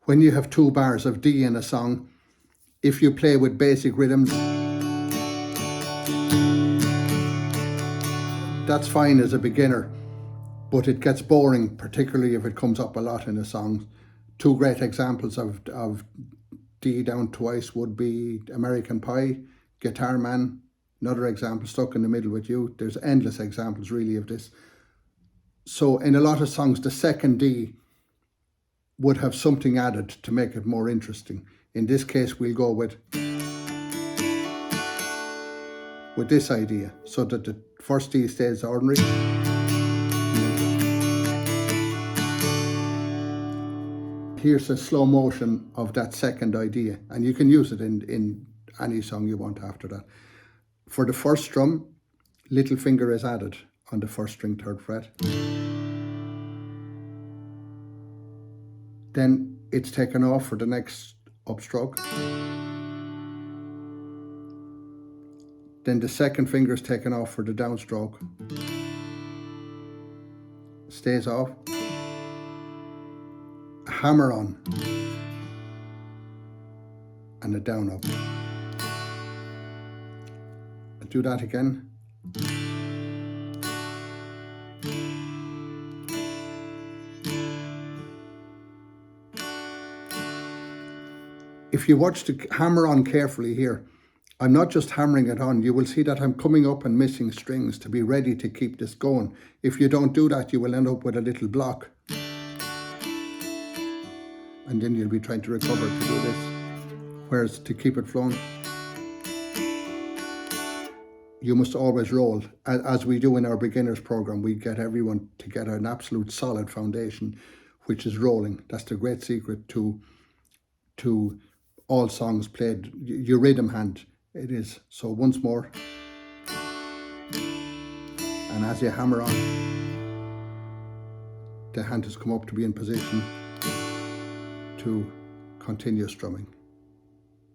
when you have 2 bars of D in a song, if you play with basic rhythms, that's fine as a beginner, but it gets boring, particularly if it comes up a lot in a song. 2 great examples of D down twice would be American Pie, Guitar Man. Another example, Stuck in the Middle with You. There's endless examples really of this. So in a lot of songs, the second D would have something added to make it more interesting. In this case, we'll go with this idea, so that the first D stays ordinary. Here's a slow motion of that second idea, and you can use it in any song you want after that. For the first strum, little finger is added on the first string, 3rd fret. Then it's taken off for the next upstroke. Then the second finger is taken off for the downstroke. Stays off. A hammer on. And a down up. Do that again. If you watch the hammer on carefully here, I'm not just hammering it on. You will see that I'm coming up and missing strings to be ready to keep this going. If you don't do that, you will end up with a little block. And then you'll be trying to recover to do this. Whereas to keep it flowing, you must always roll. As we do in our beginners program, we get everyone to get an absolute solid foundation, which is rolling. That's the great secret to all songs played. Your rhythm hand, it is. So once more, and as you hammer on, the hand has come up to be in position to continue strumming.